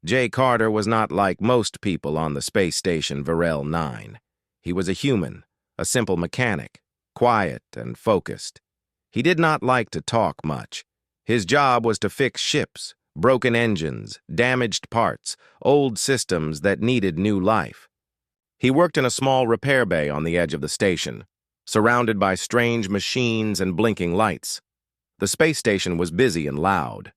Jay Carter was not like most people on the space station Varel 9. He was a human, a simple mechanic, quiet and focused. He did not like to talk much. His job was to fix ships, broken engines, damaged parts, old systems that needed new life. He worked in a small repair bay on the edge of the station, surrounded by strange machines and blinking lights. The space station was busy and loud.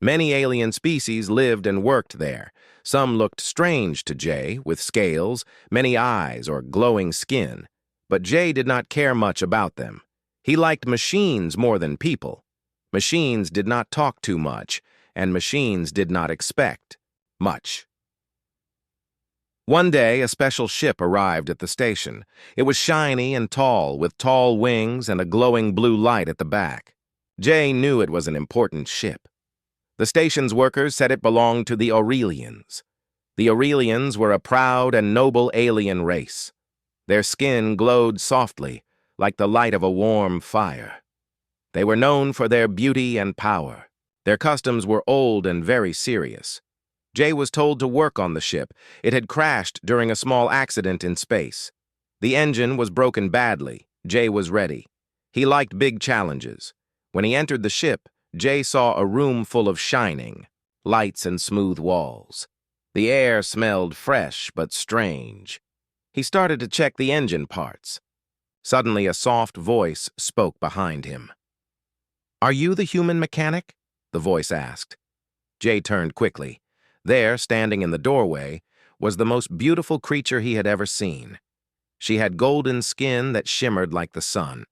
Many alien species lived and worked there. Some looked strange to Jay, with scales, many eyes, or glowing skin. But Jay did not care much about them. He liked machines more than people. Machines did not talk too much, and machines did not expect much. One day, a special ship arrived at the station. It was shiny and tall, with tall wings and a glowing blue light at the back. Jay knew it was an important ship. The station's workers said it belonged to the Aurelians. The Aurelians were a proud and noble alien race. Their skin glowed softly, like the light of a warm fire. They were known for their beauty and power. Their customs were old and very serious. Jay was told to work on the ship. It had crashed during a small accident in space. The engine was broken badly. Jay was ready. He liked big challenges. When he entered the ship, Jay saw a room full of shining, lights and smooth walls. The air smelled fresh but strange. He started to check the engine parts. Suddenly, a soft voice spoke behind him. "Are you the human mechanic?" the voice asked. Jay turned quickly. There, standing in the doorway, was the most beautiful creature he had ever seen. She had golden skin that shimmered like the sun.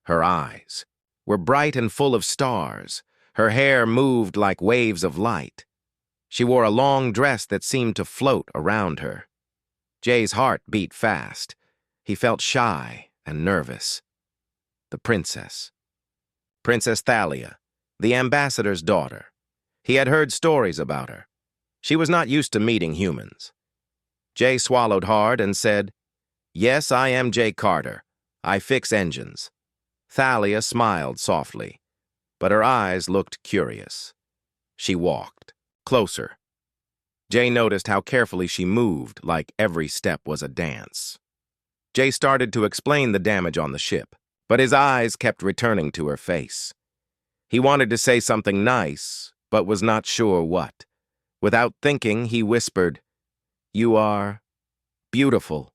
Her eyes were bright and full of stars. Her hair moved like waves of light. She wore a long dress that seemed to float around her. Jay's heart beat fast. He felt shy and nervous. The princess. Princess Thalia, the ambassador's daughter. He had heard stories about her. She was not used to meeting humans. Jay swallowed hard and said, "Yes, I am Jay Carter. I fix engines." Thalia smiled softly, but her eyes looked curious. She walked closer. Jay noticed how carefully she moved, like every step was a dance. Jay started to explain the damage on the ship, but his eyes kept returning to her face. He wanted to say something nice, but was not sure what. Without thinking, he whispered, "You are beautiful."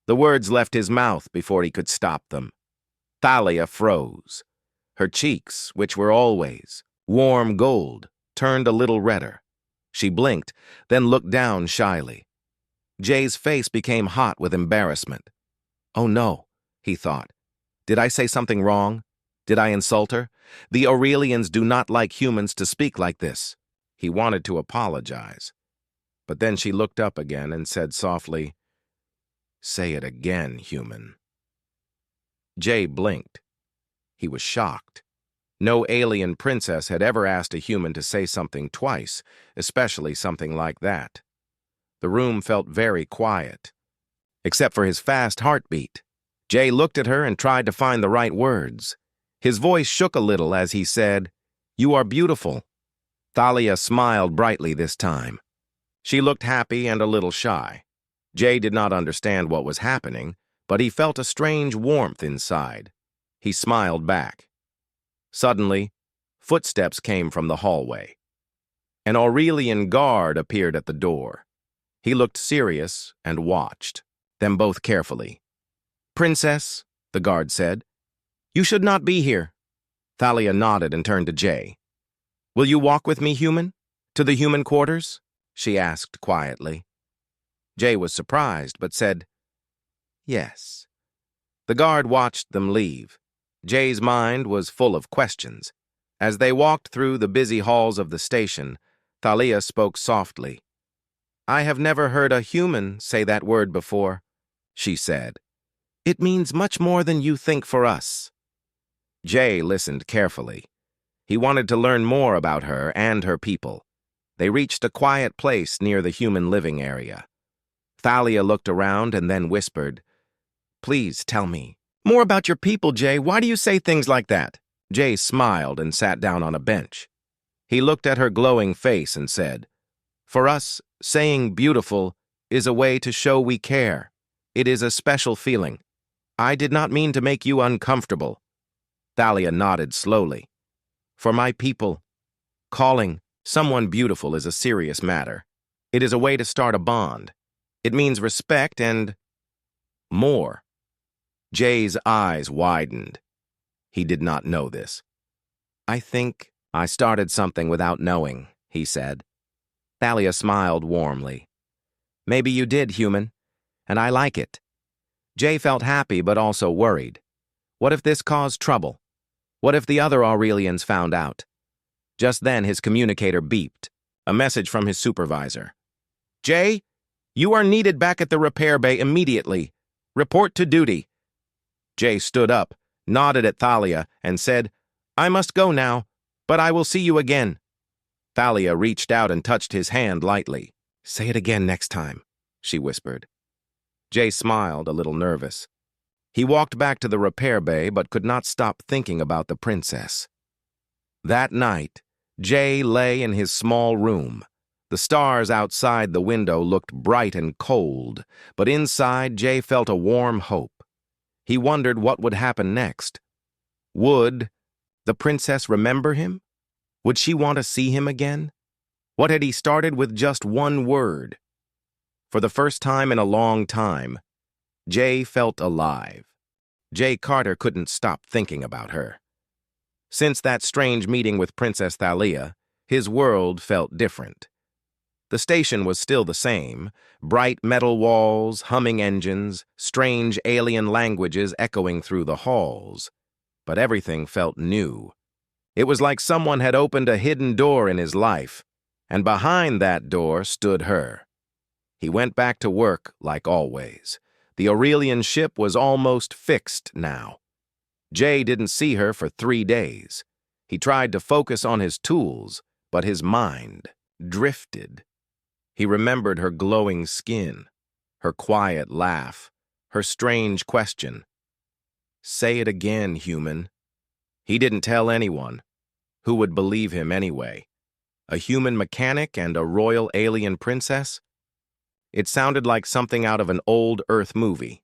The words left his mouth before he could stop them. Thalia froze. Her cheeks, which were always warm gold, turned a little redder. She blinked, then looked down shyly. Jay's face became hot with embarrassment. "Oh no," he thought. "Did I say something wrong? Did I insult her? The Aurelians do not like humans to speak like this." He wanted to apologize. But then she looked up again and said softly, "Say it again, human." Jay blinked. He was shocked. No alien princess had ever asked a human to say something twice, especially something like that. The room felt very quiet, except for his fast heartbeat. Jay looked at her and tried to find the right words. His voice shook a little as he said, "You are beautiful." Thalia smiled brightly this time. She looked happy and a little shy. Jay did not understand what was happening, but he felt a strange warmth inside. He smiled back. Suddenly, footsteps came from the hallway. An Aurelian guard appeared at the door. He looked serious and watched them both carefully. "Princess," the guard said, "you should not be here." Thalia nodded and turned to Jay. "Will you walk with me, human? To the human quarters?" she asked quietly. Jay was surprised, but said, "Yes." The guard watched them leave. Jay's mind was full of questions. As they walked through the busy halls of the station, Thalia spoke softly. "I have never heard a human say that word before," she said. "It means much more than you think for us." Jay listened carefully. He wanted to learn more about her and her people. They reached a quiet place near the human living area. Thalia looked around and then whispered, "Please tell me more about your people, Jay. Why do you say things like that?" Jay smiled and sat down on a bench. He looked at her glowing face and said, For us, saying beautiful is a way to show we care. It is a special feeling. I did not mean to make you uncomfortable. Thalia nodded slowly. For my people, calling someone beautiful is a serious matter. It is a way to start a bond. It means respect and more. Jay's eyes widened. He did not know this. I think I started something without knowing, he said. Thalia smiled warmly. Maybe you did, human, and I like it. Jay felt happy but also worried. What if this caused trouble? What if the other Aurelians found out? Just then his communicator beeped, a message from his supervisor. Jay, you are needed back at the repair bay immediately. Report to duty. Jay stood up, nodded at Thalia, and said, I must go now, but I will see you again. Thalia reached out and touched his hand lightly. Say it again next time, she whispered. Jay smiled, a little nervous. He walked back to the repair bay but could not stop thinking about the princess. That night, Jay lay in his small room. The stars outside the window looked bright and cold, but inside Jay felt a warm hope. He wondered what would happen next. Would the princess remember him? Would she want to see him again? What had he started with just one word? For the first time in a long time, Jay felt alive. Jay Carter couldn't stop thinking about her. Since that strange meeting with Princess Thalia, his world felt different. The station was still the same, bright metal walls, humming engines, strange alien languages echoing through the halls. But everything felt new. It was like someone had opened a hidden door in his life, and behind that door stood her. He went back to work like always. The Aurelian ship was almost fixed now. Jay didn't see her for 3 days. He tried to focus on his tools, but his mind drifted. He remembered her glowing skin, her quiet laugh, her strange question. Say it again, human. He didn't tell anyone. Who would believe him anyway? A human mechanic and a royal alien princess? It sounded like something out of an old Earth movie.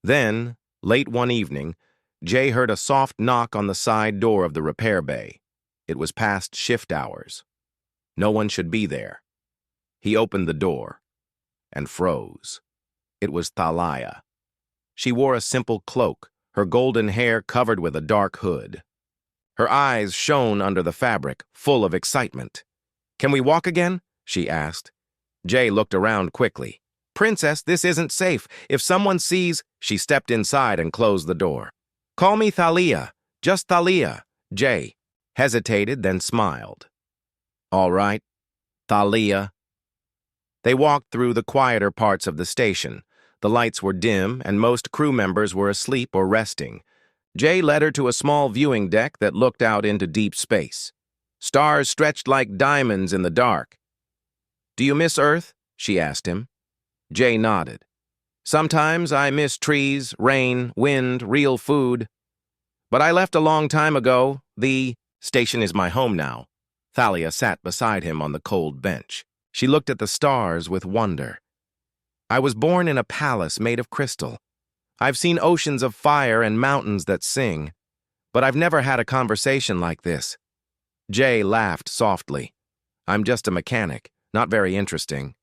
Then, late one evening, Jay heard a soft knock on the side door of the repair bay. It was past shift hours. No one should be there. He opened the door and froze. It was Thalia. She wore a simple cloak, her golden hair covered with a dark hood. Her eyes shone under the fabric, full of excitement. Can we walk again? She asked. Jay looked around quickly. Princess, this isn't safe. If someone sees... She stepped inside and closed the door. Call me Thalia. Just Thalia. Jay hesitated, then smiled. All right, Thalia. They walked through the quieter parts of the station. The lights were dim, and most crew members were asleep or resting. Jay led her to a small viewing deck that looked out into deep space. Stars stretched like diamonds in the dark. Do you miss Earth? She asked him. Jay nodded. Sometimes I miss trees, rain, wind, real food. But I left a long time ago. The station is my home now. Thalia sat beside him on the cold bench. She looked at the stars with wonder. I was born in a palace made of crystal. I've seen oceans of fire and mountains that sing, but I've never had a conversation like this. Jay laughed softly. I'm just a mechanic, not very interesting.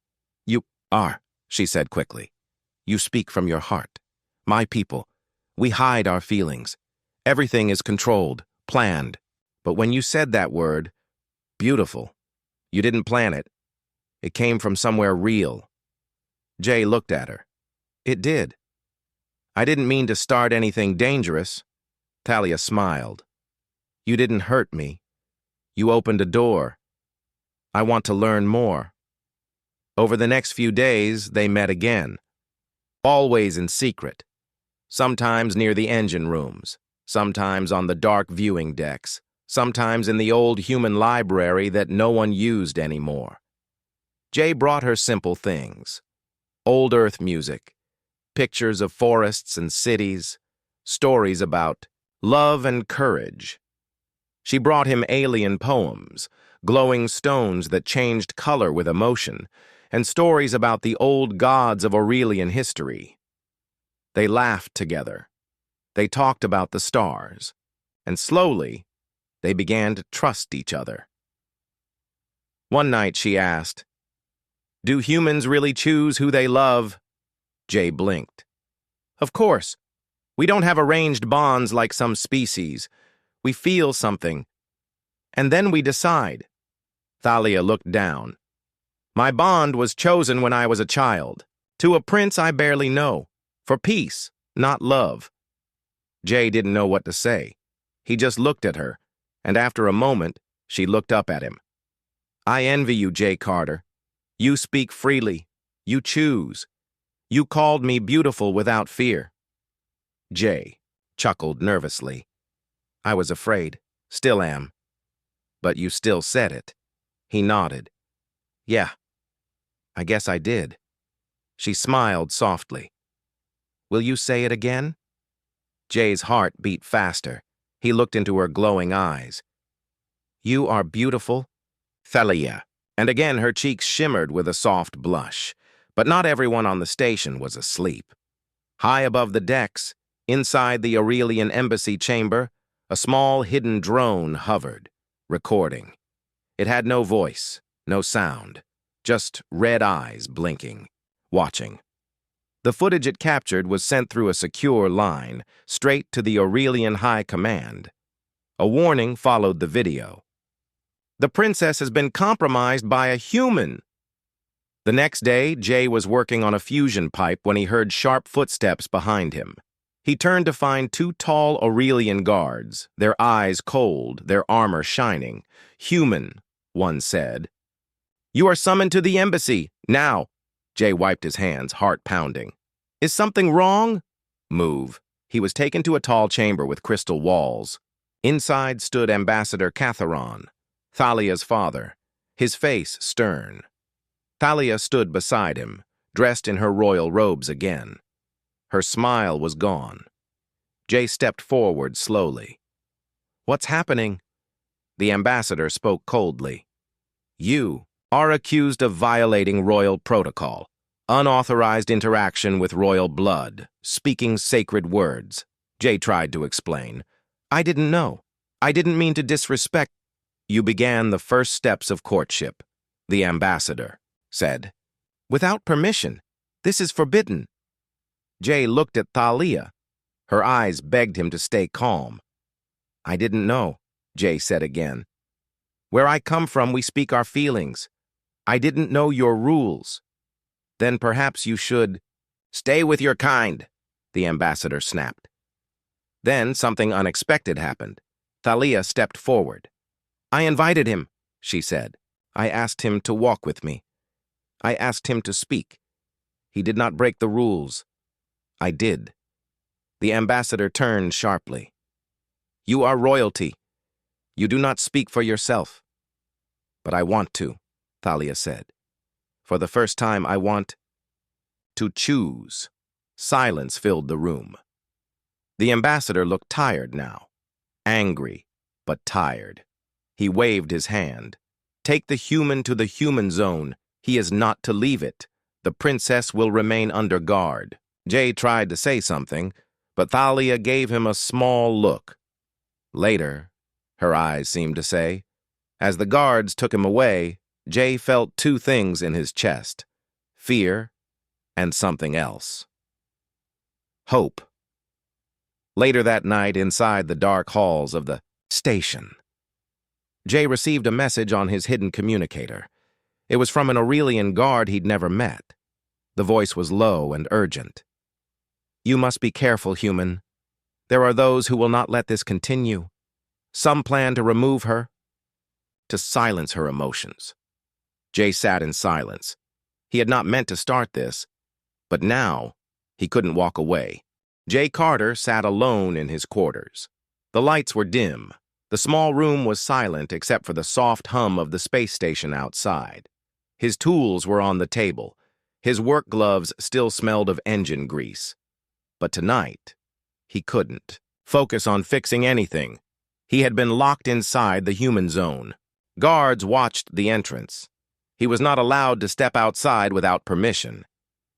You are, she said quickly. You speak from your heart. My people, we hide our feelings. Everything is controlled, planned. But when you said that word, beautiful, you didn't plan it. It came from somewhere real. Jay looked at her. It did. I didn't mean to start anything dangerous. Thalia smiled. You didn't hurt me. You opened a door. I want to learn more. Over the next few days, they met again. Always in secret. Sometimes near the engine rooms. Sometimes on the dark viewing decks. Sometimes in the old human library that no one used anymore. Jay brought her simple things. Old Earth music, pictures of forests and cities, stories about love and courage. She brought him alien poems, glowing stones that changed color with emotion, and stories about the old gods of Aurelian history. They laughed together. They talked about the stars, and slowly, they began to trust each other. One night she asked, "Do humans really choose who they love?" Jay blinked. "Of course. We don't have arranged bonds like some species. We feel something. And then we decide." Thalia looked down. "My bond was chosen when I was a child, to a prince I barely know, for peace, not love." Jay didn't know what to say. He just looked at her, and after a moment, she looked up at him. "I envy you, Jay Carter. You speak freely. You choose. You called me beautiful without fear." Jay chuckled nervously. "I was afraid. Still am. But you still said it." He nodded. "Yeah, I guess I did." She smiled softly. "Will you say it again?" Jay's heart beat faster. He looked into her glowing eyes. "You are beautiful, Thalia." And again her cheeks shimmered with a soft blush. But not everyone on the station was asleep. High above the decks, inside the Aurelian embassy chamber, a small hidden drone hovered, recording. It had no voice, no sound, just red eyes blinking, watching. The footage it captured was sent through a secure line, straight to the Aurelian High Command. A warning followed the video. "The princess has been compromised by a human." The next day, Jay was working on a fusion pipe when he heard sharp footsteps behind him. He turned to find two tall Aurelian guards, their eyes cold, their armor shining. "Human," one said. "You are summoned to the embassy, now." Jay wiped his hands, heart pounding. "Is something wrong?" "Move." He was taken to a tall chamber with crystal walls. Inside stood Ambassador Catharon, Thalia's father, his face stern. Thalia stood beside him, dressed in her royal robes again. Her smile was gone. Jay stepped forward slowly. "What's happening?" The ambassador spoke coldly. "You are accused of violating royal protocol, unauthorized interaction with royal blood, speaking sacred words." Jay tried to explain. "I didn't know. I didn't mean to disrespect." "You began the first steps of courtship," the ambassador said. "Without permission. This is forbidden." Jay looked at Thalia. Her eyes begged him to stay calm. "I didn't know," Jay said again. "Where I come from, we speak our feelings. I didn't know your rules." "Then perhaps you should—" "Stay with your kind," the ambassador snapped. Then something unexpected happened. Thalia stepped forward. "I invited him," she said. "I asked him to walk with me. I asked him to speak. He did not break the rules. I did." The ambassador turned sharply. "You are royalty. You do not speak for yourself." "But I want to," Thalia said. "For the first time, I want to choose." Silence filled the room. The ambassador looked tired now. Angry, but tired. He waved his hand. "Take the human to the human zone. He is not to leave it. The princess will remain under guard." Jay tried to say something, but Thalia gave him a small look. Later, her eyes seemed to say. As the guards took him away, Jay felt two things in his chest: fear and something else. Hope. Later that night, inside the dark halls of the station, Jay received a message on his hidden communicator. It was from an Aurelian guard he'd never met. The voice was low and urgent. "You must be careful, human. There are those who will not let this continue. Some plan to remove her, to silence her emotions." Jay sat in silence. He had not meant to start this, but now he couldn't walk away. Jay Carter sat alone in his quarters. The lights were dim. The small room was silent except for the soft hum of the space station outside. His tools were on the table. His work gloves still smelled of engine grease. But tonight, he couldn't focus on fixing anything. He had been locked inside the human zone. Guards watched the entrance. He was not allowed to step outside without permission.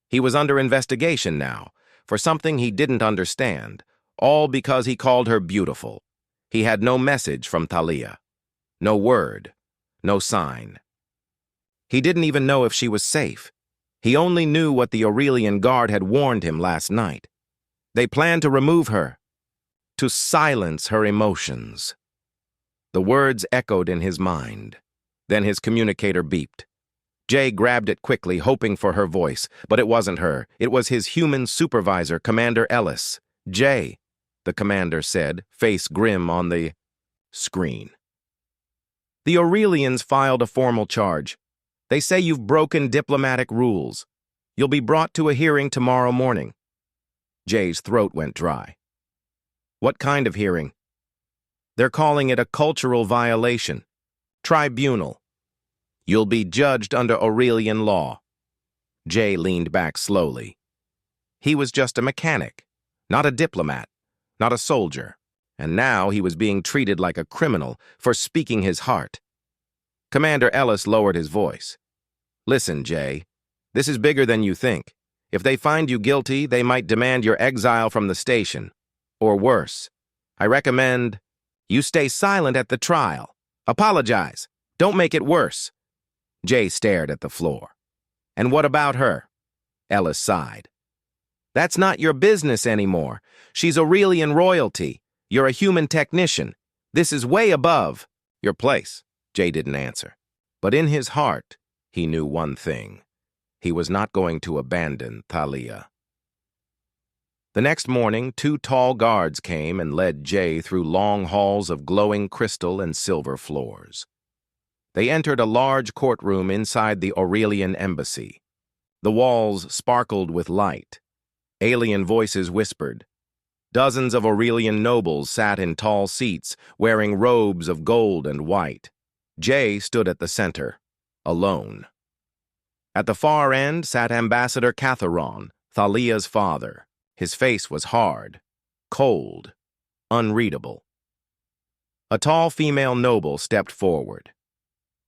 He was under investigation now, for something he didn't understand, all because he called her beautiful. He had no message from Thalia. No word. No sign. He didn't even know if she was safe. He only knew what the Aurelian guard had warned him last night. They planned to remove her, to silence her emotions. The words echoed in his mind. Then his communicator beeped. Jay grabbed it quickly, hoping for her voice, but it wasn't her. It was his human supervisor, Commander Ellis. "Jay," the commander said, face grim on the screen. "The Aurelians filed a formal charge. They say you've broken diplomatic rules. You'll be brought to a hearing tomorrow morning." Jay's throat went dry. "What kind of hearing?" "They're calling it a cultural violation. Tribunal. You'll be judged under Aurelian law." Jay leaned back slowly. He was just a mechanic, not a diplomat, not a soldier, and now he was being treated like a criminal for speaking his heart. Commander Ellis lowered his voice. "Listen, Jay, this is bigger than you think. If they find you guilty, they might demand your exile from the station. Or worse, I recommend you stay silent at the trial. Apologize. Don't make it worse." Jay stared at the floor. "And what about her?" Ellis sighed. "That's not your business anymore. She's Aurelian royalty. You're a human technician. This is way above your place." Jay didn't answer. But in his heart, he knew one thing. He was not going to abandon Thalia. The next morning, 2 tall guards came and led Jay through long halls of glowing crystal and silver floors. They entered a large courtroom inside the Aurelian embassy. The walls sparkled with light. Alien voices whispered. Dozens of Aurelian nobles sat in tall seats, wearing robes of gold and white. Jay stood at the center, alone. At the far end sat Ambassador Catharon, Thalia's father. His face was hard, cold, unreadable. A tall female noble stepped forward.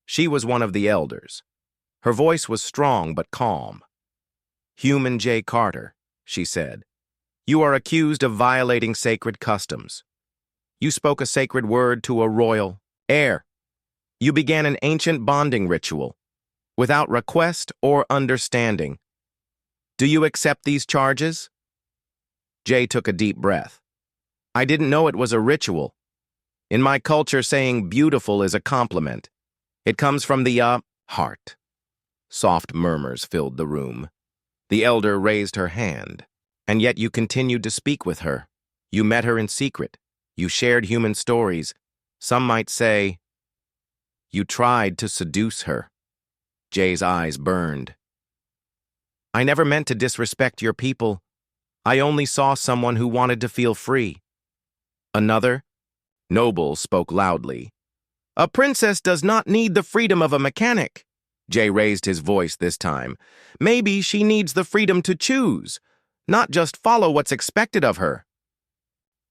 She was one of the elders. Her voice was strong but calm. "Human J. Carter," she said, "you are accused of violating sacred customs. You spoke a sacred word to a royal heir. You began an ancient bonding ritual, without request or understanding. Do you accept these charges?" Jay took a deep breath. "I didn't know it was a ritual. In my culture, saying beautiful is a compliment. It comes from the, heart." Soft murmurs filled the room. The elder raised her hand. "And yet you continued to speak with her. You met her in secret. You shared human stories. Some might say, you tried to seduce her." Jay's eyes burned. "I never meant to disrespect your people. I only saw someone who wanted to feel free." Another noble spoke loudly. "A princess does not need the freedom of a mechanic." Jay raised his voice this time. "Maybe she needs the freedom to choose, not just follow what's expected of her."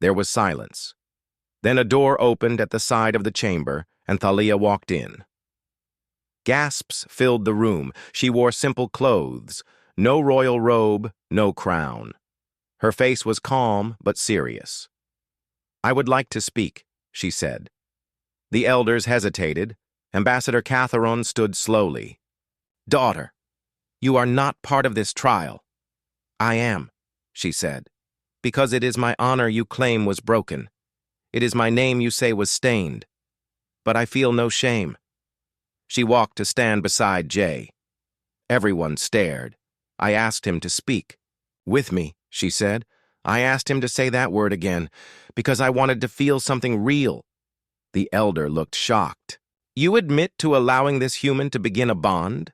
There was silence. Then a door opened at the side of the chamber, and Thalia walked in. Gasps filled the room. She wore simple clothes, no royal robe, no crown. Her face was calm but serious. "I would like to speak," she said. The elders hesitated. Ambassador Catharon stood slowly. "Daughter, you are not part of this trial." "I am," she said, "because it is my honor you claim was broken. It is my name you say was stained. But I feel no shame." She walked to stand beside Jay. Everyone stared. I asked him to speak. "With me," she said. "I asked him to say that word again, because I wanted to feel something real." The elder looked shocked. "You admit to allowing this human to begin a bond?"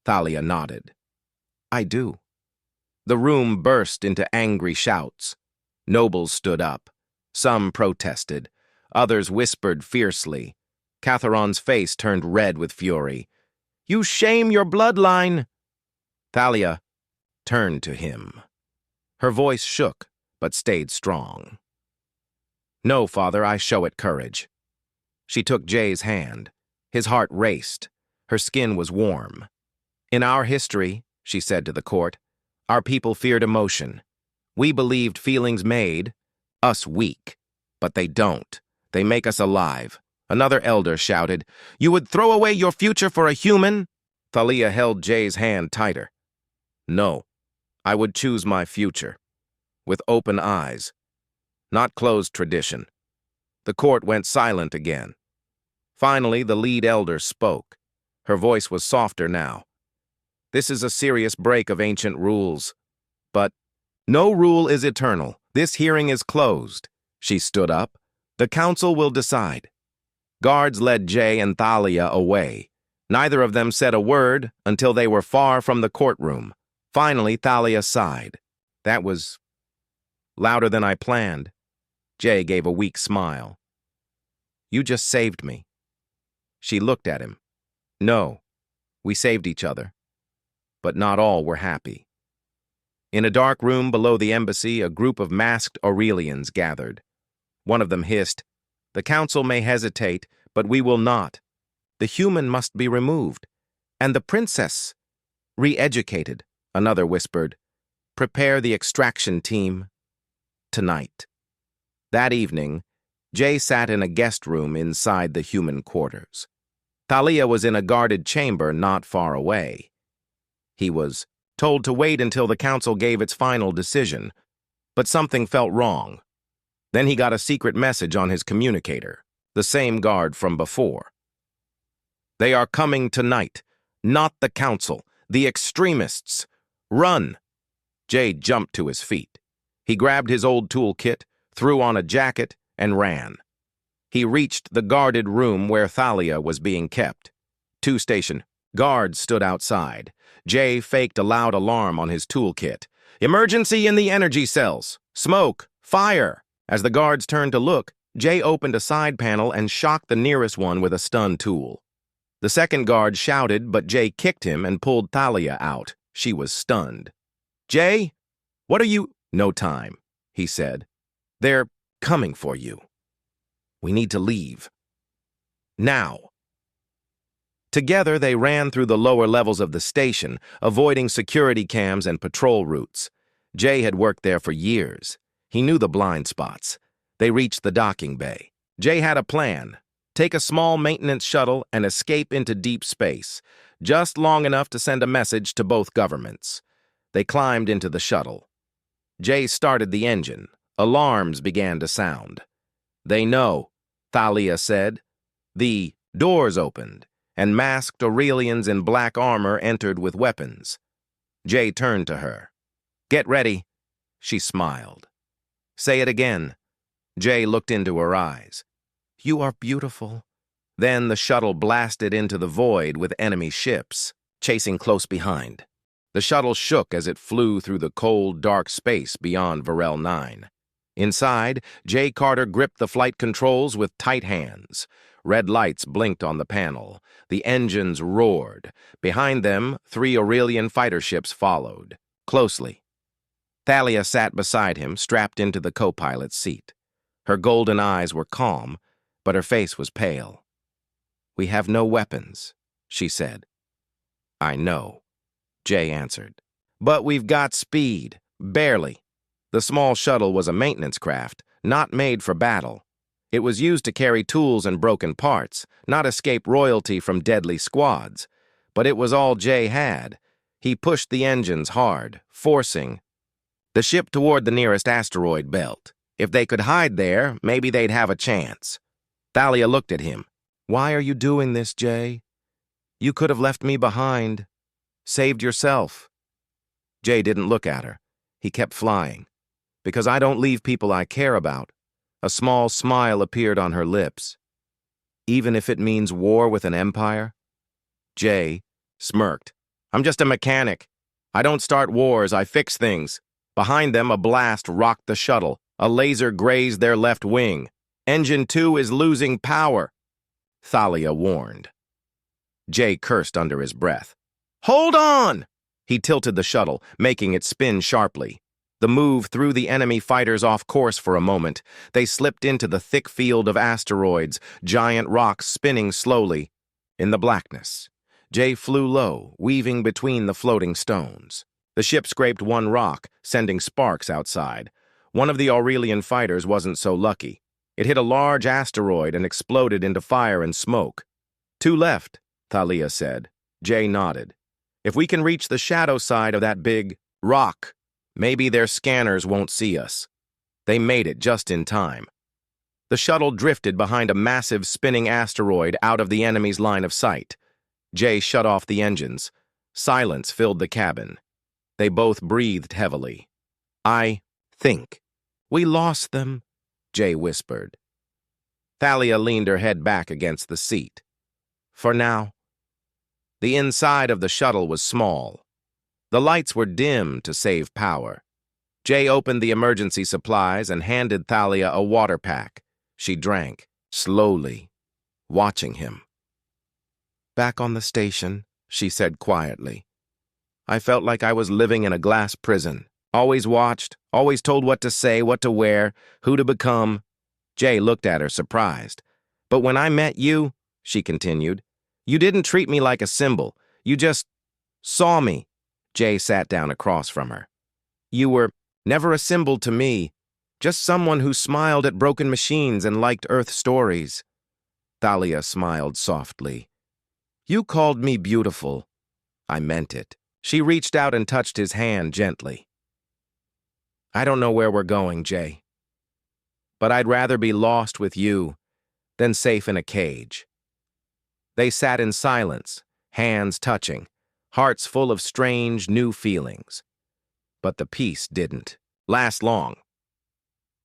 Thalia nodded. "I do." The room burst into angry shouts. Nobles stood up. Some protested. Others whispered fiercely. Catharon's face turned red with fury. "You shame your bloodline!" Thalia turned to him. Her voice shook, but stayed strong. "No, father, I show it courage." She took Jay's hand. His heart raced. Her skin was warm. In our history, she said to the court, our people feared emotion. We believed feelings made us weak, but they don't. They make us alive. Another elder shouted, "You would throw away your future for a human?" Thalia held Jay's hand tighter. "No, I would choose my future. With open eyes. Not closed tradition." The court went silent again. Finally, the lead elder spoke. Her voice was softer now. "This is a serious break of ancient rules. But no rule is eternal. This hearing is closed." She stood up. "The council will decide." Guards led Jay and Thalia away. Neither of them said a word until they were far from the courtroom. Finally, Thalia sighed. "That was louder than I planned." Jay gave a weak smile. "You just saved me." She looked at him. "No, we saved each other. But not all were happy." In a dark room below the embassy, a group of masked Aurelians gathered. One of them hissed, "The council may hesitate, but we will not. The human must be removed, and the princess re-educated." Another whispered, "Prepare the extraction team tonight." That evening, Jay sat in a guest room inside the human quarters. Thalia was in a guarded chamber not far away. He was told to wait until the council gave its final decision, but something felt wrong. Then he got a secret message on his communicator, the same guard from before. "They are coming tonight. Not the council. The extremists. Run!" Jay jumped to his feet. He grabbed his old toolkit, threw on a jacket, and ran. He reached the guarded room where Thalia was being kept. Two station guards stood outside. Jay faked a loud alarm on his toolkit. "Emergency in the energy cells! Smoke! Fire!" As the guards turned to look, Jay opened a side panel and shocked the nearest one with a stun tool. The second guard shouted, but Jay kicked him and pulled Thalia out. She was stunned. "Jay, what are you—" "No time," he said. "They're coming for you. We need to leave. Now." Together, they ran through the lower levels of the station, avoiding security cams and patrol routes. Jay had worked there for years. He knew the blind spots. They reached the docking bay. Jay had a plan. Take a small maintenance shuttle and escape into deep space, just long enough to send a message to both governments. They climbed into the shuttle. Jay started the engine. Alarms began to sound. "They know," Thalia said. The doors opened, and masked Aurelians in black armor entered with weapons. Jay turned to her. "Get ready." She smiled. "Say it again." Jay looked into her eyes. "You are beautiful." Then the shuttle blasted into the void with enemy ships, chasing close behind. The shuttle shook as it flew through the cold, dark space beyond Varel 9. Inside, Jay Carter gripped the flight controls with tight hands. Red lights blinked on the panel. The engines roared. Behind them, 3 Aurelian fighter ships followed, closely. Thalia sat beside him, strapped into the co-pilot's seat. Her golden eyes were calm, but her face was pale. "We have no weapons," she said. "I know," Jay answered. "But we've got speed. Barely." The small shuttle was a maintenance craft, not made for battle. It was used to carry tools and broken parts, not escape royalty from deadly squads. But it was all Jay had. He pushed the engines hard, forcing the ship toward the nearest asteroid belt. If they could hide there, maybe they'd have a chance. Thalia looked at him. "Why are you doing this, Jay? You could have left me behind. Saved yourself." Jay didn't look at her. He kept flying. "Because I don't leave people I care about." A small smile appeared on her lips. "Even if it means war with an empire?" Jay smirked. "I'm just a mechanic. I don't start wars, I fix things." Behind them, a blast rocked the shuttle. A laser grazed their left wing. "Engine 2 is losing power," Thalia warned. Jay cursed under his breath. "Hold on!" He tilted the shuttle, making it spin sharply. The move threw the enemy fighters off course for a moment. They slipped into the thick field of asteroids, giant rocks spinning slowly. in the blackness. Jay flew low, weaving between the floating stones. The ship scraped one rock, sending sparks outside. One of the Aurelian fighters wasn't so lucky. It hit a large asteroid and exploded into fire and smoke. "Two left," Thalia said. Jay nodded. "If we can reach the shadow side of that big rock, maybe their scanners won't see us." They made it just in time. The shuttle drifted behind a massive spinning asteroid out of the enemy's line of sight. Jay shut off the engines. Silence filled the cabin. They both breathed heavily. "I think we lost them," Jay whispered. Thalia leaned her head back against the seat. "For now." The inside of the shuttle was small. The lights were dim to save power. Jay opened the emergency supplies and handed Thalia a water pack. She drank, slowly, watching him. "Back on the station," she said quietly. "I felt like I was living in a glass prison. Always watched, always told what to say, what to wear, who to become." Jay looked at her, surprised. "But when I met you," she continued, "you didn't treat me like a symbol. You just saw me." Jay sat down across from her. "You were never a symbol to me, just someone who smiled at broken machines and liked Earth stories." Thalia smiled softly. "You called me beautiful. I meant it." She reached out and touched his hand gently. "I don't know where we're going, Jay, but I'd rather be lost with you than safe in a cage." They sat in silence, hands touching, hearts full of strange, new feelings. But the peace didn't last long.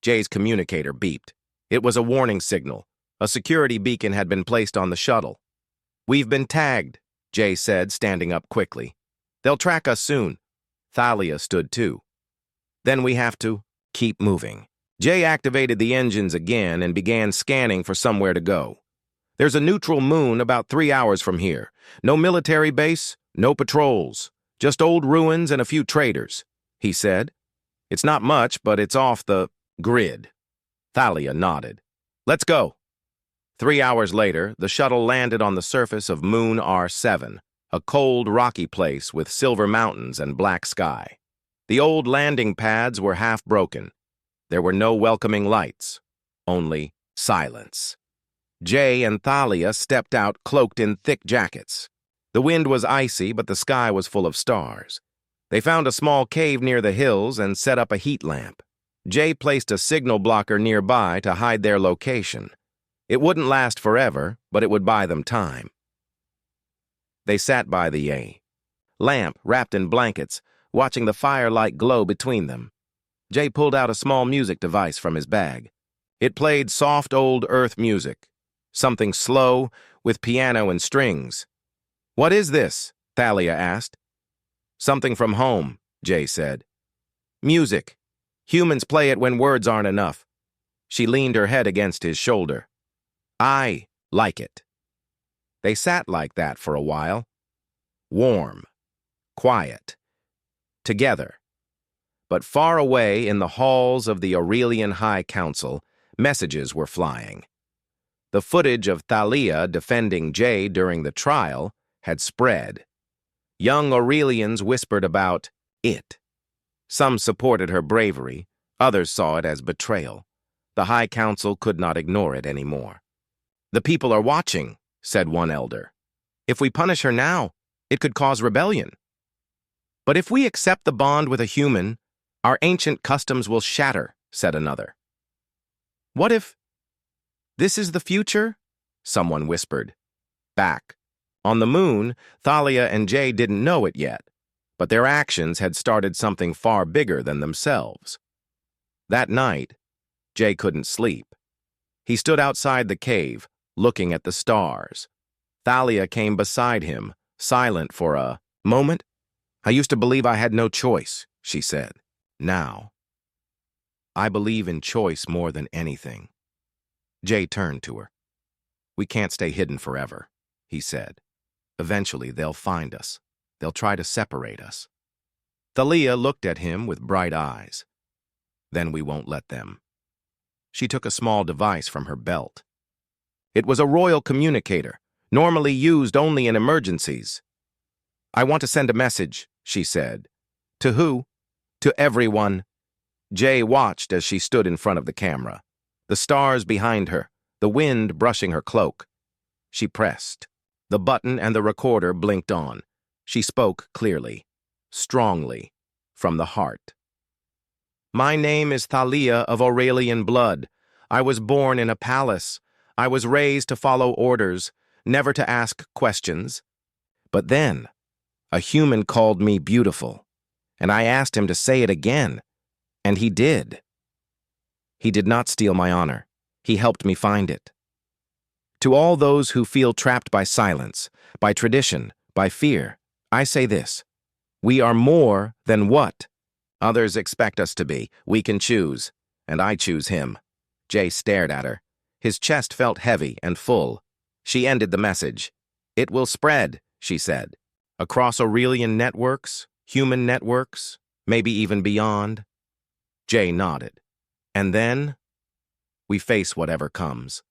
Jay's communicator beeped. It was a warning signal. A security beacon had been placed on the shuttle. "We've been tagged," Jay said, standing up quickly. "They'll track us soon." Thalia stood too. "Then we have to keep moving." Jay activated the engines again and began scanning for somewhere to go. "There's a neutral moon about 3 hours from here. No military base, no patrols, just old ruins and a few traders," he said. "It's not much, but it's off the grid." Thalia nodded. "Let's go." 3 hours later, the shuttle landed on the surface of Moon R7, a cold, rocky place with silver mountains and black sky. The old landing pads were half broken. There were no welcoming lights, only silence. Jay and Thalia stepped out cloaked in thick jackets. The wind was icy, but the sky was full of stars. They found a small cave near the hills and set up a heat lamp. Jay placed a signal blocker nearby to hide their location. It wouldn't last forever, but it would buy them time. They sat by the lamp, wrapped in blankets, watching the firelight glow between them. Jay pulled out a small music device from his bag. It played soft old Earth music, something slow with piano and strings. "What is this?" Thalia asked. "Something from home," Jay said. "Music. Humans play it when words aren't enough." She leaned her head against his shoulder. "I like it." They sat like that for a while. Warm, quiet, together. But far away in the halls of the Aurelian High Council, messages were flying. The footage of Thalia defending Jay during the trial had spread. Young Aurelians whispered about it. Some supported her bravery, others saw it as betrayal. The High Council could not ignore it anymore. "The people are watching," said one elder. "If we punish her now, it could cause rebellion. But if we accept the bond with a human, our ancient customs will shatter," said another. "What if this is the future?" someone whispered. Back on the moon, Thalia and Jay didn't know it yet, but their actions had started something far bigger than themselves. That night, Jay couldn't sleep. He stood outside the cave, looking at the stars. Thalia came beside him, silent for a moment. "I used to believe I had no choice," she said. "Now, I believe in choice more than anything." Jay turned to her. "We can't stay hidden forever," he said. "Eventually, they'll find us. They'll try to separate us." Thalia looked at him with bright eyes. "Then we won't let them." She took a small device from her belt. It was a royal communicator, normally used only in emergencies. "I want to send a message," she said. "To who?" "To everyone." Jay watched as she stood in front of the camera, the stars behind her, the wind brushing her cloak. She pressed. The button and the recorder blinked on. She spoke clearly, strongly, from the heart. "My name is Thalia of Aurelian blood. I was born in a palace. I was raised to follow orders, never to ask questions. But then, a human called me beautiful, and I asked him to say it again, and he did. He did not steal my honor. He helped me find it. To all those who feel trapped by silence, by tradition, by fear, I say this: we are more than what others expect us to be. We can choose, and I choose him." Jay stared at her. His chest felt heavy and full. She ended the message. "It will spread," she said, "across Aurelian networks, human networks, maybe even beyond." Jay nodded. "And then, we face whatever comes.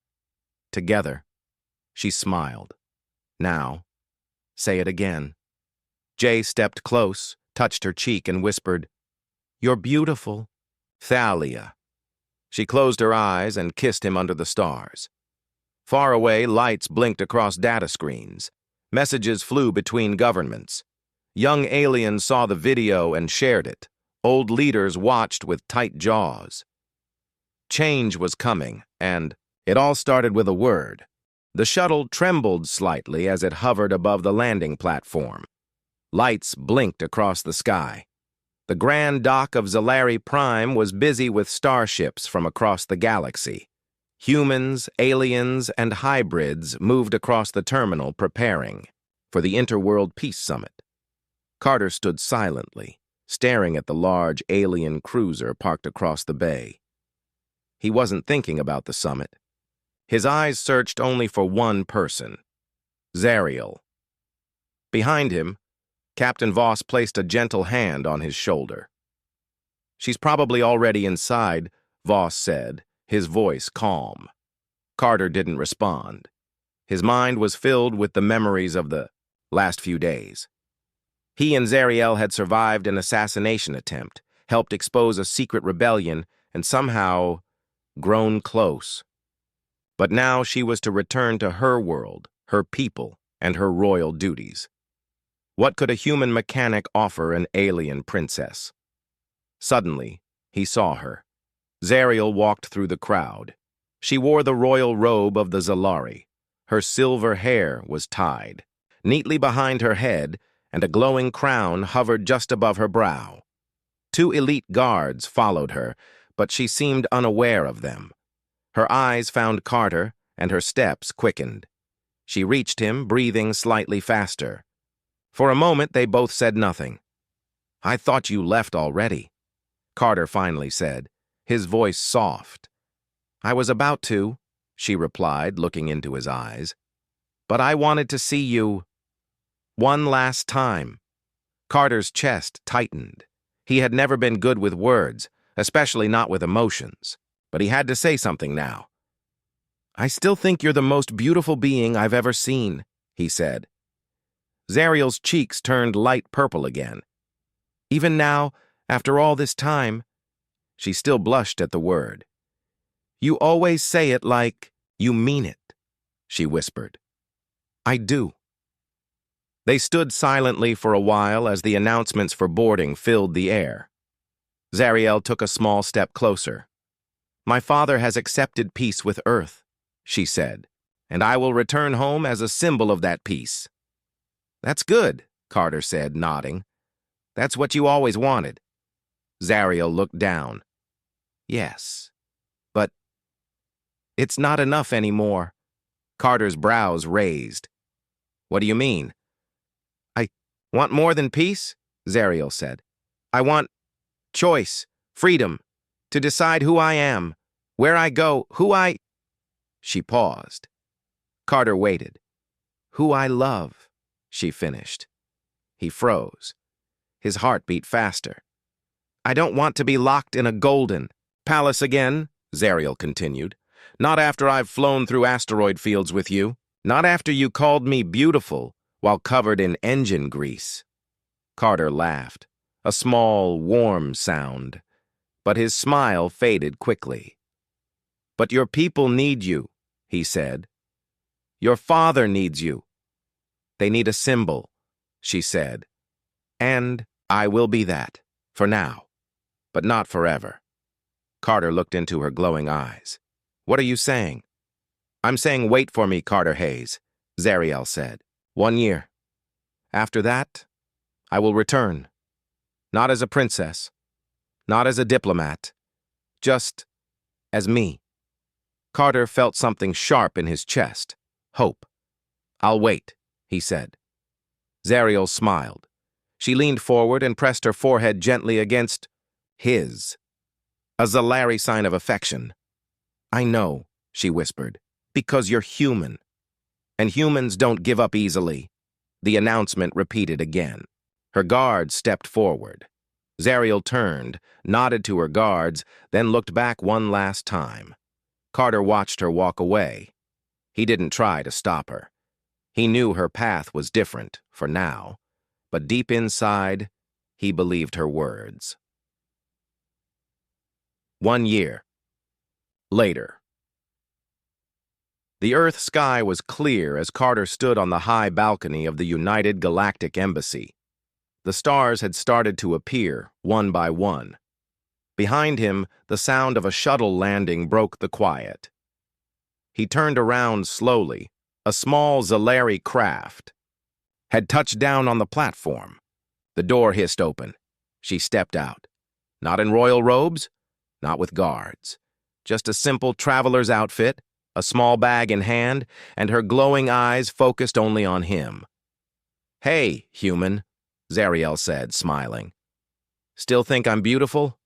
Together." She smiled. "Now, say it again." Jay stepped close, touched her cheek, and whispered, "You're beautiful, Thalia." She closed her eyes and kissed him under the stars. Far away, lights blinked across data screens. Messages flew between governments. Young aliens saw the video and shared it. Old leaders watched with tight jaws. Change was coming, and it all started with a word. The shuttle trembled slightly as it hovered above the landing platform. Lights blinked across the sky. The grand dock of Zalari Prime was busy with starships from across the galaxy. Humans, aliens, and hybrids moved across the terminal preparing for the Interworld Peace Summit. Carter stood silently, staring at the large alien cruiser parked across the bay. He wasn't thinking about the summit. His eyes searched only for one person: Zariel. Behind him, Captain Voss placed a gentle hand on his shoulder. "She's probably already inside," Voss said, his voice calm. Carter didn't respond. His mind was filled with the memories of the last few days. He and Zariel had survived an assassination attempt, helped expose a secret rebellion, and somehow grown close. But now she was to return to her world, her people, and her royal duties. What could a human mechanic offer an alien princess? Suddenly, he saw her. Zariel walked through the crowd. She wore the royal robe of the Zalari. Her silver hair was tied neatly behind her head, and a glowing crown hovered just above her brow. 2 elite guards followed her, but she seemed unaware of them. Her eyes found Carter, and her steps quickened. She reached him, breathing slightly faster. For a moment, they both said nothing. "I thought you left already," Carter finally said, his voice soft. "I was about to," she replied, looking into his eyes. "But I wanted to see you one last time." Carter's chest tightened. He had never been good with words, especially not with emotions. But he had to say something now. "I still think you're the most beautiful being I've ever seen," he said. Zariel's cheeks turned light purple again. "Even now, after all this time," she still blushed at the word. "You always say it like you mean it," she whispered. "I do." They stood silently for a while as the announcements for boarding filled the air. Zariel took a small step closer. "My father has accepted peace with Earth," she said, "and I will return home as a symbol of that peace." "That's good," Carter said, nodding. "That's what you always wanted." Zariel looked down. "Yes, but it's not enough anymore." Carter's brows raised. "What do you mean?" "I want more than peace," Zariel said. "I want choice, freedom, to decide who I am, where I go, who I—" She paused. Carter waited. "Who I love," she finished. He froze. His heart beat faster. "I don't want to be locked in a golden palace again," Zariel continued. "Not after I've flown through asteroid fields with you. Not after you called me beautiful while covered in engine grease. Carter laughed, a small, warm sound, but his smile faded quickly. But your people need you, he said. Your father needs you. They need a symbol, she said. And I will be that, for now, but not forever. Carter looked into her glowing eyes. What are you saying? I'm saying wait for me, Carter Hayes, Zariel said. 1 year. After that, I will return. Not as a princess, not as a diplomat, just as me. Carter felt something sharp in his chest. Hope. I'll wait, he said. Zariel smiled. She leaned forward and pressed her forehead gently against his. A Zalari sign of affection. I know, she whispered, because you're human. And humans don't give up easily. The announcement repeated again. Her guards stepped forward. Zariel turned, nodded to her guards, then looked back one last time. Carter watched her walk away. He didn't try to stop her. He knew her path was different, for now, but deep inside, he believed her words. 1 year. Later. The Earth sky was clear as Carter stood on the high balcony of the United Galactic Embassy. The stars had started to appear, one by one. Behind him, the sound of a shuttle landing broke the quiet. He turned around slowly. A small Zalari craft had touched down on the platform. The door hissed open. She stepped out. Not in royal robes, not with guards. Just a simple traveler's outfit, a small bag in hand, and her glowing eyes focused only on him. Hey, human, Zariel said, smiling. Still think I'm beautiful?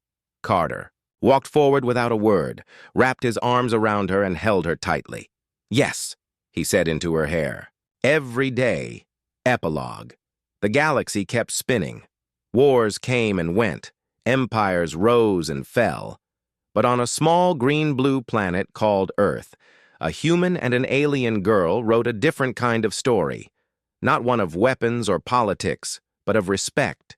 Carter walked forward without a word, wrapped his arms around her and held her tightly. Yes, he said into her hair. Every day. Epilogue. The galaxy kept spinning. Wars came and went. Empires rose and fell. But on a small green-blue planet called Earth, a human and an alien girl wrote a different kind of story. Not one of weapons or politics, but of respect.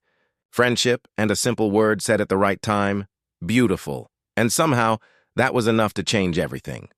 Friendship and a simple word said at the right time, beautiful. And somehow, that was enough to change everything.